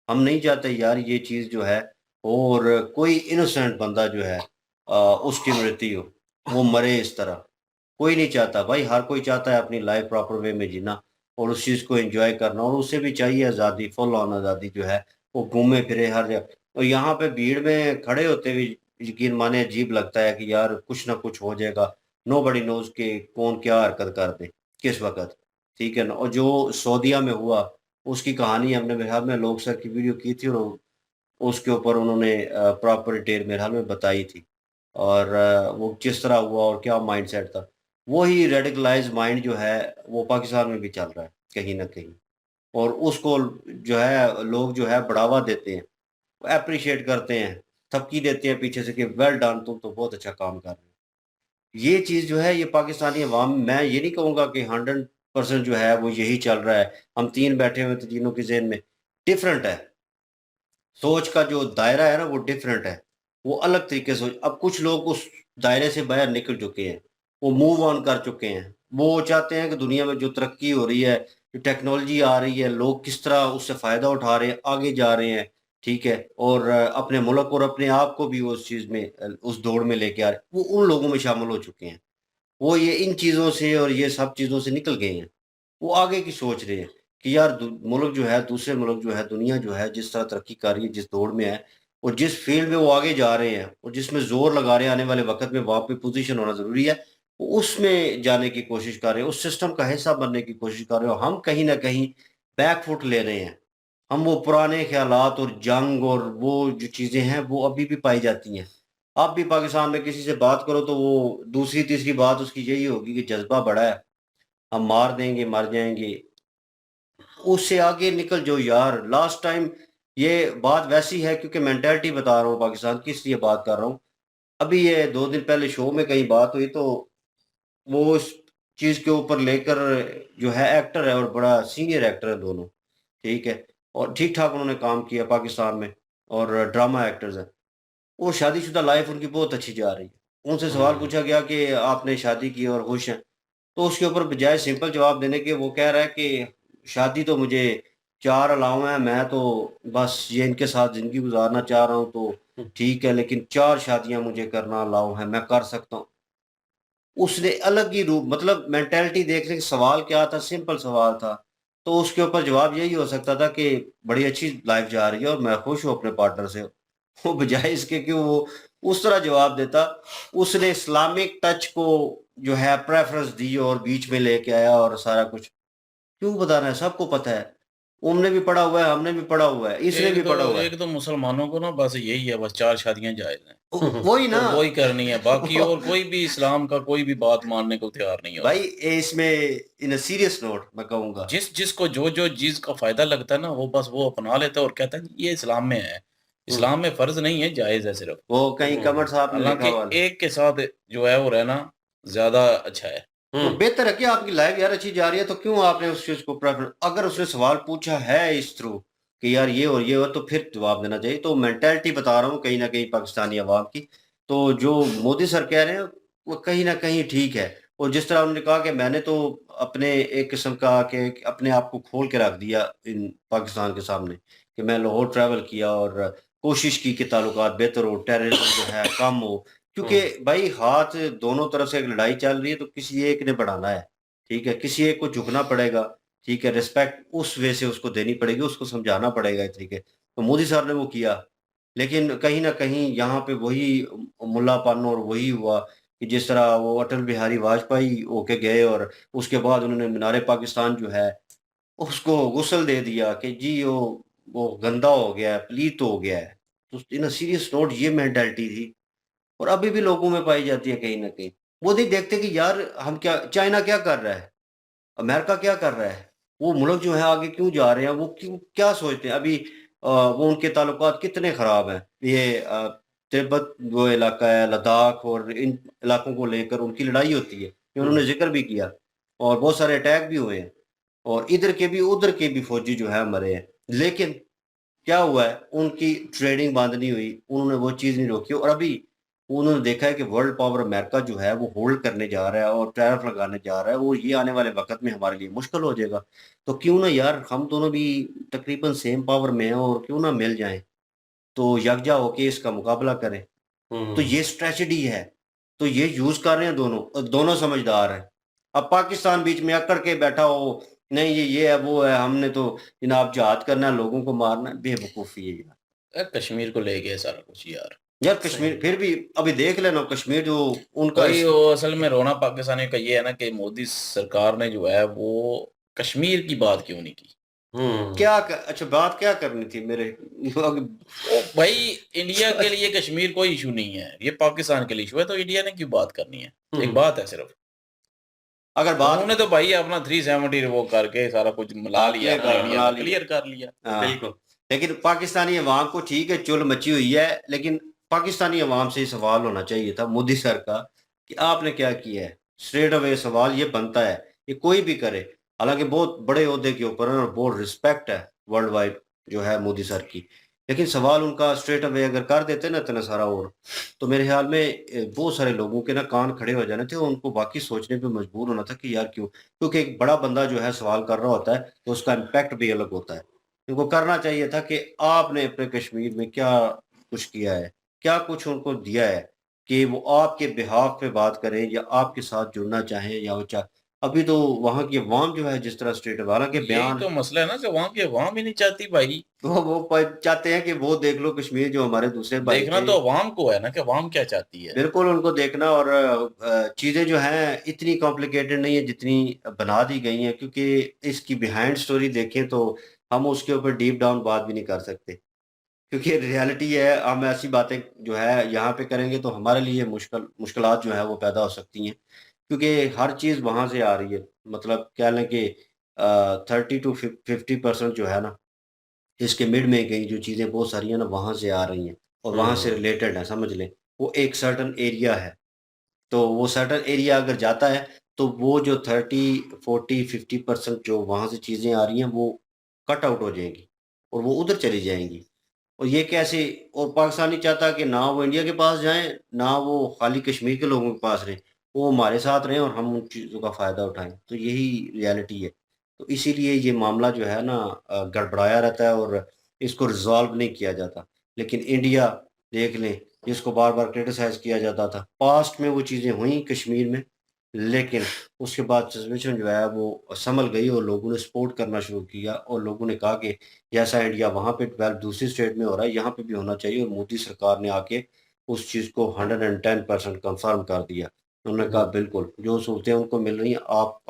हम नहीं चाहते यार ये चीज़ जो है, और कोई इनोसेंट बंदा जो है उसकी मृत्यु हो, वो मरे इस तरह। कोई नहीं चाहता भाई, हर कोई चाहता है अपनी लाइफ प्रॉपर वे में जीना और उस चीज़ को एंजॉय करना, और उसे भी चाहिए आज़ादी, फुल ऑन आज़ादी जो है, वो घूमे फिरे हर जगह। और यहाँ पे भीड़ में खड़े होते हुए यकीन माने अजीब लगता है कि यार कुछ ना कुछ हो जाएगा, नोबडी नोज़ कि कौन क्या हरकत कर दे, किस वक़्त, ठीक है ना? और जो सऊदीया में हुआ, उसकी कहानी हमने मेरे ख़्याल में लोग सर की वीडियो की थी, और उसके ऊपर उन्होंने प्रॉपर डिटेल मेरे ख़्याल में बताई थी। और वो किस तरह हुआ और क्या माइंडसेट था। वही रेडिकलाइज़्ड माइंड जो है, वो पाकिस्तान में भी चल रहा है कहीं न कहीं, और उसको जो है लोग जो है बढ़ावा देते हैं, एप्रिशिएट करते हैं, थपकी देते हैं पीछे से कि वेल डन, तुम तो बहुत अच्छा काम कर रहे हो। ये चीज़ जो है ये पाकिस्तानी अवाम, मैं ये नहीं कहूँगा कि 100% जो है वो यही चल रहा है। हम 3 बैठे हुए हैं तो तीनों के ज़हन में डिफरेंट है। सोच का जो दायरा है ना वो डिफरेंट है। वो अलग तरीके से सोच, अब कुछ लोग उस दायरे से बाहर निकल चुके हैं। वो मूव ऑन कर चुके हैं। वो चाहते हैं कि दुनिया में जो तरक्की हो रही है, जो टेक्नोलॉजी आ रही है, लोग किस तरह उससे फ़ायदा उठा रहे हैं, आगे जा रहे हैं, ठीक है? और अपने मुल्क और अपने आप को भी वो उस चीज़ में उस दौड़ में लेके आ रहे हैं। वो उन लोगों में शामिल हो चुके हैं। वो ये इन चीज़ों से और ये सब चीज़ों से निकल गए हैं। वो आगे की सोच रहे हैं कि यार मुल्क जो है, दूसरे मुल्क जो है, दुनिया जो है जिस तरह तरक्की कर रही है, जिस दौड़ में है और जिस फील्ड में वो आगे जा रहे हैं और जिसमें ज़ोर लगा रहे हैं आने वाले वक़्त में वहाँ पे पोज़ीशन होना ज़रूरी है, वो उसमें जाने की कोशिश कर रहे हैं, उस सिस्टम का हिस्सा बनने की कोशिश कर रहे हो। हम कहीं न कहीं बैक फुट ले रहे हैं। हम वो पुराने ख़्यालात और जंग और वो जो चीज़ें हैं, वो अभी भी पाई जाती हैं। आप भी पाकिस्तान में किसी से बात करो तो वो दूसरी, तीसरी बात उसकी यही होगी कि जज़्बा बड़ा है, हम मार देंगे, मर जाएँगे। उससे आगे निकल जाओ यार। लास्ट टाइम ये बात वैसी है क्योंकि मेंटालिटी बता रहा हूँ पाकिस्तान की, इसलिए बात कर रहा हूँ। अभी ये 2 दिन पहले शो में कहीं बात हुई तो वो उस चीज़ के ऊपर लेकर जो है एक्टर है और बड़ा सीनियर एक्टर है दोनों, ठीक है? और ठीक-ठाक उन्होंने काम किया पाकिस्तान में और ड्रामा एक्टर्स हैं। वो शादीशुदा लाइफ़ उनकी बहुत अच्छी जा रही है। उनसे सवाल हुँ। पूछा गया कि आपने शादी की और खुश हैं? तो उसके ऊपर बजाय सिंपल जवाब देने के वो कह रहा है कि शादी तो मुझे 4 अलाउ हैं, मैं तो बस ये इनके साथ ज़िंदगी गुज़ारना चाह रहा हूँ तो हुँ। ठीक है, लेकिन 4 शादियाँ मुझे करना अलाउ है, मैं कर सकता हूँ। उसने अलग ही रूप, मतलब मेंटालिटी देख लें कि सवाल क्या था, सिंपल सवाल था। तो उसके ऊपर जवाब यही हो सकता था कि बड़ी अच्छी लाइफ़ जा रही है और मैं खुश हूँ अपने पार्टनर से। वो बजाय इसके कि वो उस तरह जवाब देता, उसने इस्लामिक टच को जो है प्रेफ़रेंस दी और बीच में लेके आया और सारा कुछ। क्यों बताना है? सबको पता है। उनने भी पढ़ा हुआ है, हमने भी पढ़ा हुआ है, इसने भी पढ़ा हुआ है। एक तो मुसलमानों को ना बस यही है, बस 4 शादियाँ जायज़ हैं वही ना। और वो ही करनी है, बाकी और कोई भी इस्लाम का कोई भी बात मानने को तैयार नहीं भाई होता। इसमें इन अ सीरियस नोट मैं कहूँगा। जिसको जो चीज़ का फ़ायदा लगता है ना, वो बस वो अपना लेता है और कहता है ये इस्लाम में है। हुँ, इस्लाम में फ़र्ज़ नहीं है, जायज़ है सिर्फ़। वो कहीं हुँ। कमेंट साहब ने लिखा हालाँकि हुआ है। एक के साथ जो है वो रहना ज़्यादा अच्छा है। तो हुँ। बेहतर है कि आपकी लाइफ़ यार अच्छी जा रही है तो क्यों आपने उस चीज़ को प्रेफ़र, अगर उसने सवाल पूछा है इस थ्रू कि यार ये और ये हो तो फिर जवाब देना चाहिए। तो मेंटालिटी बता रहा हूँ कहीं न कहीं पाकिस्तानी अवाम की। तो जो मोदी सर कह रहे हैं वो कहीं न कहीं ठीक है। और जिस तरह उन्होंने कहा कि मैंने तो अपने एक किस्म का कि अपने आप को खोल के रख दिया इन पाकिस्तान के सामने कि मैं लाहौर ट्रैवल किया और कोशिश की कि ताल्लुकात बेहतर हो, टेररिज़्म जो है कम हो। क्योंकि हुँ। भाई हाथ दोनों तरफ से एक लड़ाई चल रही है तो किसी एक ने बढ़ाना है, ठीक है? किसी एक को झुकना पड़ेगा, ठीक है? रिस्पेक्ट उस वे से उसको देनी पड़ेगी, उसको समझाना पड़ेगा, ठीक है? तो मोदी साहब ने वो किया, लेकिन कहीं न कहीं यहाँ पे वही मुल्लापन और वही हुआ कि जिस तरह वो अटल बिहारी वाजपेयी होके गए और उसके बाद उन्होंने मीनार पाकिस्तान जो है उसको गुस्ल दे दिया कि जी वो गंदा हो गया है, पलीत हो गया है। तो इन अ सीरियस नोट ये मेंटालिटी थी और अभी भी लोगों में पाई जाती है कहीं न कहीं। वो नहीं देखते कि यार हम क्या चाइना क्या कर रहा है? अमेरिका क्या कर रहा है? वो मुल्क जो है आगे क्यों जा रहे हैं? वो क्यों क्या सोचते हैं? अभी वो उनके ताल्लुकात कितने ख़राब हैं। ये तिब्बत वो इलाका है, लद्दाख और इन इलाकों को लेकर उनकी लड़ाई होती है। ये उन्होंने ज़िक्र भी किया और बहुत सारे अटैक भी हुए हैं और इधर के भी, उधर के भी फ़ौजी जो है मरे हैं। लेकिन क्या हुआ है, उनकी ट्रेडिंग बंद नहीं हुई, उन्होंने वो चीज़ नहीं रोकी और अभी उन्होंने देखा है कि वर्ल्ड पावर अमेरिका जो है वो होल्ड करने जा रहा है और टैरिफ लगाने जा रहा है और ये आने वाले वक़्त में हमारे लिए मुश्किल हो जाएगा। तो क्यों ना यार हम दोनों भी तकरीबन सेम पावर में हैं और क्यों ना मिल जाएँ, तो यकजा होके इसका मुकाबला करें। तो हुँ। ये स्ट्रेटजी है, तो ये यूज़ कर रहे हैं दोनों दोनों समझदार हैं। अब पाकिस्तान बीच में अकड़ के बैठा हो, नहीं ये है, वो है, हमने तो जनाब जिहाद करना है, लोगों को मारना है, बेवकूफ़ी है यार। कश्मीर को ले गए सारा कुछ यार। यार सही। कश्मीर फिर भी अभी देख लेना कश्मीर जो उनका वही इस वो असल में रोना पाकिस्तानियों का ये है ना कि मोदी सरकार ने जो है वो कश्मीर की बात क्यों नहीं की। हुँ। क्या अच्छा बात क्या करनी थी मेरे ओ भाई, इंडिया के लिए कश्मीर कोई इशू नहीं है, ये पाकिस्तान के लिए इशू है, तो इंडिया ने क्यों बात करनी है? एक हुँ। बात है सिर्फ। अगर बात उन्होंने तो भाई अपना 370 रिवोक करके सारा कुछ मिला लिया, अपना इंडिया बना का ली क्लियर कर लिया। हाँ, बिल्कुल। लेकिन पाकिस्तानी अवाम को ठीक है चुल मची हुई है, लेकिन पाकिस्तानी अवाम से ये सवाल होना चाहिए था मोदी सर का कि आपने क्या किया है? स्ट्रेट अवे सवाल ये बनता है, ये कोई भी करे। हालाँकि बहुत बड़े ओहदे के ऊपर है और बहुत रिस्पेक्ट है वर्ल्ड वाइड जो है मोदी सर की। लेकिन सवाल उनका स्ट्रेट अवे अगर कर देते ना इतना सारा और, तो मेरे ख़्याल में बहुत सारे लोगों के ना कान खड़े हो जाने थे और उनको वाक़ई सोचने पे मजबूर होना था कि यार क्यों? क्योंकि एक बड़ा बंदा जो है सवाल कर रहा होता है, तो उसका इम्पैक्ट भी अलग होता है। इनको करना चाहिए था कि आपने अपने कश्मीर में क्या कुछ किया है? क्या कुछ उनको दिया है कि वो आपके बिहाफ़ पे बात करें या आपके साथ जुड़ना चाहें या वो अभी तो वहाँ की अवाम जो है जिस तरह स्टेट है हालाँकि यही बयान तो मसला है ना कि वहाँ की अवाम ही नहीं चाहती भाई। वो चाहते हैं कि वो देख लो कश्मीर जो हमारे दूसरे भाई देखना थे। तो अवाम को है ना कि अवाम क्या चाहती है। बिल्कुल उनको देखना और चीज़ें जो हैं इतनी कॉम्प्लिकेटेड नहीं है जितनी बना दी गई हैं क्योंकि इसकी बिहाइंड स्टोरी देखें तो हम उसके ऊपर डीप डाउन बात भी नहीं कर सकते। क्योंकि रियलिटी है, हम ऐसी बातें जो है यहाँ पे करेंगे तो हमारे लिए मुश्किलात जो है वो पैदा हो सकती हैं। क्योंकि हर चीज़ वहाँ से आ रही है। मतलब कह लें कि 30 टू 50% जो है ना, इसके मिड में गई जो चीज़ें बहुत सारी हैं ना वहाँ से आ रही हैं और वहाँ से हुँ। रिलेटेड हैं समझ लें। वो एक सर्टेन एरिया है। तो वो सर्टेन एरिया अगर जाता है, तो वो जो 30, 40, 50% जो वहाँ से चीज़ें आ रही हैं वो कट आउट हो जाएँगी और वो उधर चली जाएँगी। और ये कैसे और पाकिस्तान नहीं चाहता कि ना वो इंडिया के पास जाएँ, ना वो खाली कश्मीर के लोगों के पास रहें। वो हमारे साथ रहें और हम उन चीज़ों का फ़ायदा उठाएँ। तो यही रियलिटी है। तो इसीलिए ये मामला जो है ना गड़बड़ाया रहता है और इसको रिज़ॉल्व नहीं किया जाता। लेकिन इंडिया देख लें, जिसको बार-बार क्रिटिसाइज़ किया जाता था। पास्ट में वो चीज़ें हुई कश्मीर में, लेकिन उसके बाद सिचुएशन जो है वो सँभल गई और लोगों ने सपोर्ट करना शुरू किया और लोगों ने कहा कि जैसा इंडिया वहाँ पे डेवलप दूसरी स्टेट में हो रहा है, यहाँ पे भी होना चाहिए और मोदी सरकार ने आके उस चीज़ को 110% कन्फर्म कर दिया। उन्होंने कहा हुँ। बिल्कुल, जो सहूलतें उनको मिल रही हैं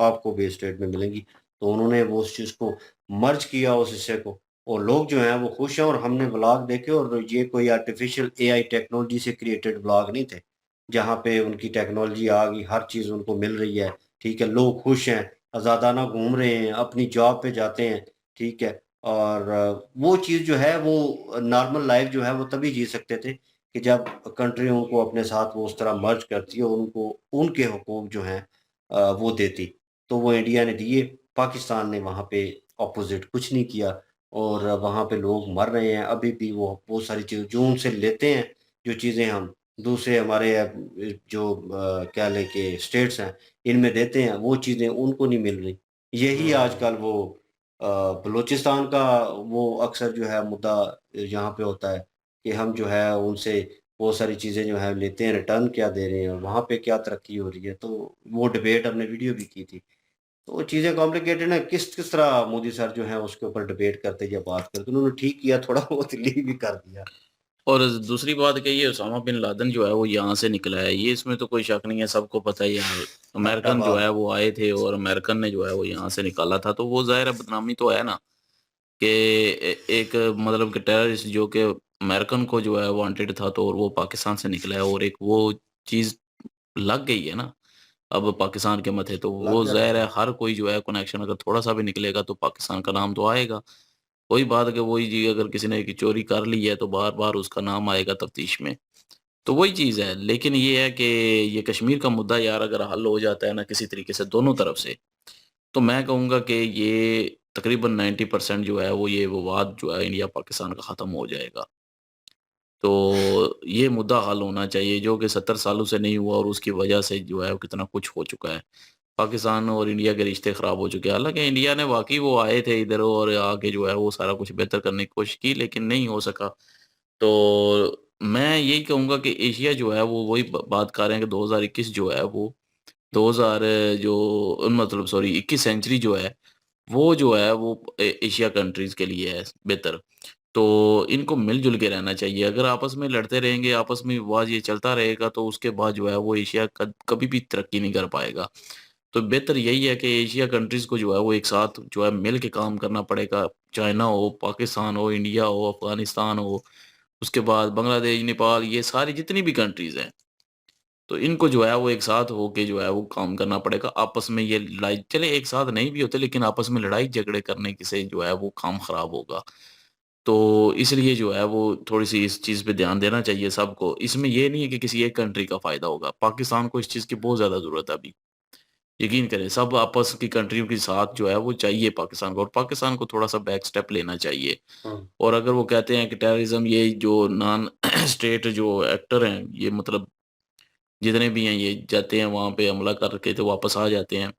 आपको भी इस स्टेट में मिलेंगी। तो उन्होंने वो उस चीज़ को मर्ज किया उस हिस्से को और लोग जो हैं वो खुश हैं और हमने व्लॉग देखे और ये कोई आर्टिफ़िशियल एआई टेक्नोलॉजी से क्रिएटेड व्लॉग नहीं थे। जहाँ पे उनकी टेक्नोलॉजी आ गई, हर चीज़ उनको मिल रही है, ठीक है? लोग खुश हैं, आज़ादाना घूम रहे हैं, अपनी जॉब पे जाते हैं, ठीक है? और वो चीज़ जो है वो नॉर्मल लाइफ़ जो है वो तभी जी सकते थे कि जब कंट्री उनको अपने साथ वो उस तरह मर्ज करती और उनको उनके हुकूक जो हैं वो देती। तो वो इंडिया ने दिए, पाकिस्तान ने वहाँ पे ऑपोज़िट कुछ नहीं किया और वहाँ पे लोग मर रहे हैं, अभी भी वो बहुत सारी चीज़ें जो उनसे लेते हैं, जो चीज़ें हम दूसरे हमारे जो क्या लें कि स्टेट्स हैं, इनमें देते हैं, वो चीज़ें उनको नहीं मिल रही। यही हुँ। आजकल वो बलूचिस्तान का वो अक्सर जो है मुद्दा यहाँ पे होता है कि हम जो है उनसे बहुत सारी चीज़ें जो है लेते हैं, रिटर्न क्या दे रहे हैं, वहाँ पे क्या तरक्की हो रही है, तो वो डिबेट हमने वीडियो भी की थी। तो वो चीज़ें कॉम्प्लिकेटेड हैं, किस किस तरह मोदी सर जो हैं उसके ऊपर डिबेट करते या बात करते, उन्होंने ठीक किया थोड़ा बहुत लीव भी कर दिया। और दूसरी बात कि ये उसामा बिन लादेन जो है वो यहाँ से निकला है, ये इसमें तो कोई शक नहीं है, सबको पता है यार। अमेरिकन जो है वो आए थे और अमेरिकन ने जो है वो यहाँ से निकाला था, तो वो ज़ाहिर है बदनामी तो है ना कि एक मतलब कि टेररिस्ट जो कि अमेरिकन को जो है वांटेड था, तो और वो पाकिस्तान से निकला है और एक वो चीज़ लग गई है ना अब पाकिस्तान के मथे, तो लग वो गया ज़ाहिर है तो हर कोई जो है कनेक्शन अगर थोड़ा-सा भी निकलेगा तो पाकिस्तान का नाम तो आएगा। वही बात है कि वही जी अगर किसी ने की चोरी कर ली है तो बार-बार उसका नाम आएगा तफ्तीश में। तो वही चीज़ है, लेकिन ये है कि ये कश्मीर का मुद्दा यार अगर हल हो जाता है ना किसी तरीके से दोनों तरफ से, तो मैं कहूँगा कि ये तकरीबन 90% जो है वो ये विवाद जो है इंडिया-पाकिस्तान का ख़त्म हो जाएगा। तो ये मुद्दा हल होना चाहिए जो कि 70 सालों से नहीं हुआ और उसकी वजह से जो है वो कितना कुछ हो चुका है। पाकिस्तान और इंडिया के रिश्ते ख़राब हो चुके हैं। हालाँकि इंडिया ने वाक़ई वो आए थे इधर और आके जो है वो सारा कुछ बेहतर करने की कोशिश की लेकिन नहीं हो सका। तो मैं यही कहूँगा कि एशिया जो है वो वही ब बात कर रहे हैं कि 2021 जो है वो 2000 जो मतलब सॉरी 21 सेंचुरी जो है, वो जो है वो एशिया कंट्रीज़ के लिए है बेहतर। तो इनको मिल-जुल के रहना चाहिए। अगर आपस में लड़ते रहेंगे, आपस में विवाद ये चलता रहेगा तो उसके बाद जो है वो एशिया कभी भी तरक्की नहीं कर पाएगा। तो बेहतर यही है कि एशिया कंट्रीज़ को जो है वो एक साथ जो है मिल के काम करना पड़ेगा। चाइना हो, पाकिस्तान हो, इंडिया हो, अफ़गानिस्तान हो, उसके बाद बांग्लादेश, नेपाल ये सारी जितनी भी कंट्रीज़ हैं, तो इनको जो है वो एक साथ होके जो है वो काम करना पड़ेगा। आपस में ये लड़ाई चले एक साथ नहीं भी होते लेकिन आपस में लड़ाई-झगड़े करने की से जो है वो काम ख़राब होगा। तो इसलिए जो है वो थोड़ी-सी इस चीज़ पे ध्यान देना चाहिए सबको। इसमें ये नहीं है कि किसी एक कंट्री का फ़ायदा होगा। पाकिस्तान को इस चीज़ की बहुत ज़्यादा ज़रूरत है अभी। यकीन करें सब आपस की कंट्रियों के साथ जो है वो चाहिए पाकिस्तान को और पाकिस्तान को थोड़ा-सा बैक स्टेप लेना चाहिए। हुँ। और अगर वो कहते हैं कि टेररिज़्म ये जो नॉन स्टेट जो एक्टर हैं, ये मतलब जितने भी हैं ये जाते हैं वहाँ पे हमला करके तो वापस आ जाते हैं।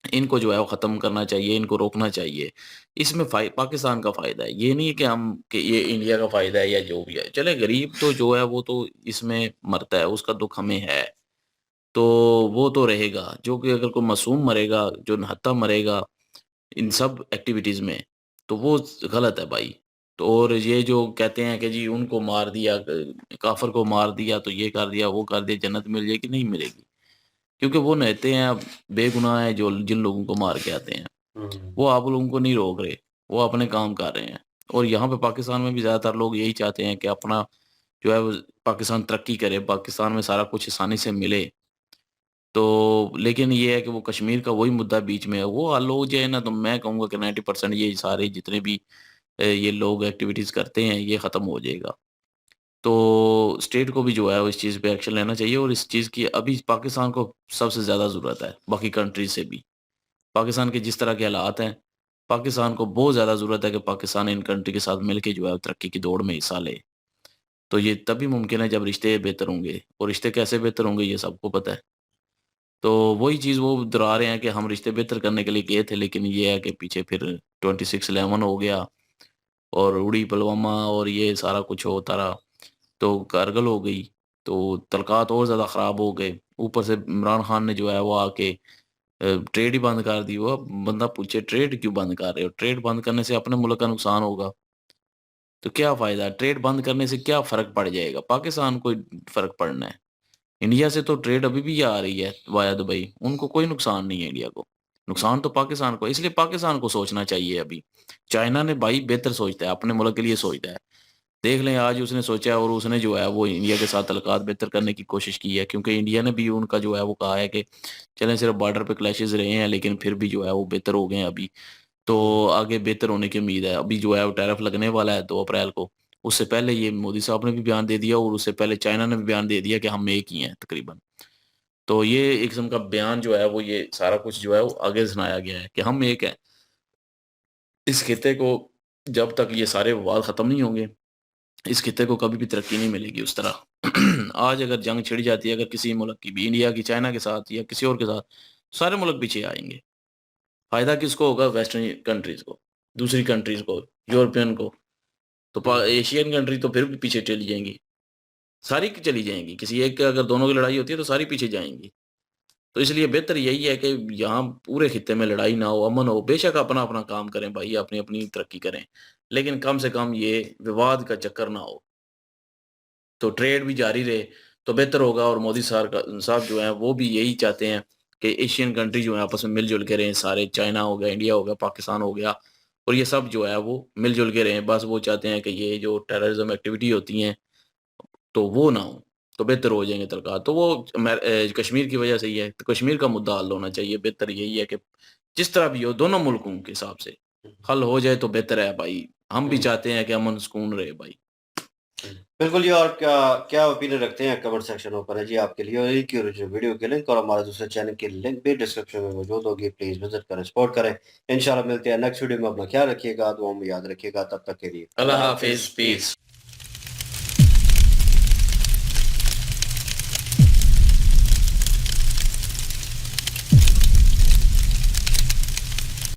इनको जो है वो ख़त्म करना चाहिए, इनको रोकना चाहिए। इसमें पाकिस्तान का फ़ायदा है। ये नहीं है कि ये इंडिया का फ़ायदा है या जो भी है। चले गरीब तो जो है वो तो इसमें मरता है, उसका दुःख हमें है। तो वो तो रहेगा, जो कि अगर कोई मासूम मरेगा, जो निहत्था मरेगा इन सब एक्टिविटीज़ में, तो वो गलत है भाई। तो और ये जो कहते हैं कि जी उनको मार दिया काफ़िर को मार दिया, तो ये कर दिया, वो कर दिया, जन्नत मिल जाएगी, नहीं मिलेगी। क्योंकि वो रहते हैं बेगुनाह हैं जो जिन लोगों को मार के आते हैं। हुँ। वो आप लोगों को नहीं रोक रहे, वो अपने काम कर रहे हैं। और यहाँ पे पाकिस्तान में भी ज़्यादातर लोग यही चाहते हैं कि अपना जो है वो पाकिस्तान तरक्की करे, पाकिस्तान में सारा कुछ आसानी से मिले। तो लेकिन ये है कि वो कश्मीर का वही मुद्दा बीच में है, वो हल हो जाए ना तो मैं कहूँगा कि 90% ये सारे जितने भी ये लोग एक्टिविटीज़ करते हैं, ये ख़त्म हो जाएगा। तो स्टेट को भी जो है वो इस चीज़ पे एक्शन लेना चाहिए और इस चीज़ की अभी पाकिस्तान को सबसे ज़्यादा ज़रूरत है, बाकी कंट्री से भी। पाकिस्तान के जिस तरह के हालात हैं, पाकिस्तान को बहुत ज़्यादा ज़रूरत है कि पाकिस्तान इन कंट्री के साथ मिल के जो है तरक्की की दौड़ में हिस्सा ले। तो ये तभी मुमकिन है जब रिश्ते बेहतर होंगे और रिश्ते कैसे बेहतर होंगे ये सबको पता है। तो वही चीज़ वो दोहरा रहे हैं कि हम रिश्ते बेहतर करने के लिए गए थे लेकिन ये है कि पीछे फिर 26/11 हो गया और उड़ी पुलवामा और ये सारा कुछ होता रहा। तो कारगिल हो गई, तो तल्क़ात और ज़्यादा ख़राब हो गए। ऊपर से इमरान खान ने जो है वो आके ट्रेड ही बंद कर दी। वो बंदा पूछे ट्रेड क्यों बंद कर रहे हो? ट्रेड बंद करने से अपने मुल्क का नुकसान होगा। तो क्या फ़ायदा? ट्रेड बंद करने से क्या फ़र्क पड़ जाएगा? पाकिस्तान को फ़र्क पड़ना है। इंडिया से तो ट्रेड अभी भी आ रही है वाया दुबई, उनको कोई नुकसान नहीं है इंडिया को। नुकसान तो पाकिस्तान को है, इसलिए पाकिस्तान को सोचना चाहिए अभी। चाइना ने भाई बेहतर सोचता है, अपने मुल्क के लिए सोचता है। देख लें आज उसने सोचा है और उसने जो है वो इंडिया के साथ तल्लुकात बेहतर करने की कोशिश की है क्योंकि इंडिया ने भी उनका जो है वो कहा है कि चलें सिर्फ बॉर्डर पे क्लैशेज़ रहे हैं लेकिन फिर भी जो है वो बेहतर हो गए हैं अभी। तो हुँ। आगे बेहतर होने की उम्मीद है। अभी जो है वो टैरिफ लगने वाला है 2 अप्रैल को। उससे पहले ये मोदी साहब ने भी बयान दे दिया और उससे पहले चाइना ने भी बयान दे दिया कि हम एक ही हैं तकरीबन। तो ये एक किस्म का बयान जो है वो ये सारा कुछ जो है वो आगे सुनाया गया है कि हम एक हैं। इस खित्ते को जब तक ये सारे विवाद खत्म नहीं होंगे, इस खित्ते को कभी भी तरक्की नहीं मिलेगी उस तरह। आज अगर जंग छिड़ जाती है अगर किसी मुल्क की भी इंडिया की चाइना के साथ या किसी और के साथ, सारे मुल्क पीछे आएँगे। फ़ायदा किसको होगा? वेस्टर्न कंट्रीज़ को, दूसरी कंट्रीज़ को, यूरोपियन को। तो हुँ। एशियन कंट्री तो फिर भी पीछे चली जाएँगी। सारी की चली जाएँगी। किसी एक का अगर दोनों की लड़ाई होती है तो सारी पीछे जाएँगी। तो इसलिए बेहतर यही है कि यहाँ पूरे खित्ते में लड़ाई ना हो, अमन हो। बेशक अपना-अपना काम करें भाई, अपनी-अपनी तरक्की करें। लेकिन कम से कम ये विवाद का चक्कर ना हो। तो ट्रेड भी जारी रहे तो बेहतर होगा। और मोदी साहब जो हैं वो भी यही चाहते हैं कि एशियन कंट्री जो है आपस में मिलजुल के रहें सारे, चाइना हो गया, इंडिया हो गया, पाकिस्तान हो गया, और ये सब जो है वो मिलजुल के रहें। बस वो चाहते हैं कि ये जो टेररिज्म एक्टिविटी होती हैं तो वो ना हो, तो बेहतर हो जाएंगे तलका। तो वो कश्मीर की वजह से ही है, तो कश्मीर का मुद्दा हल होना चाहिए। बेहतर यही है कि जिस तरह भी हो दोनों मुल्कों के हिसाब से हल हो जाए तो बेहतर है भाई। हम भी चाहते हैं कि अमन सुकून रहे भाई। बिल्कुल जी। और क्या क्या ओपिनियन रखते हैं कमेंट सेक्शन में ओपन है जी आपके लिए। और इनकी ओरिजिनल वीडियो के लिंक और हमारे दूसरे चैनल की लिंक भी डिस्क्रिप्शन में मौजूद होगी, प्लीज विजिट करें, सपोर्ट करें। इंशाल्लाह मिलते हैं नेक्स्ट वीडियो में। अपना ख्याल रखिएगा, दुआ में याद रखिएगा। तब तक के लिए अल्लाह हाफिज, पीस।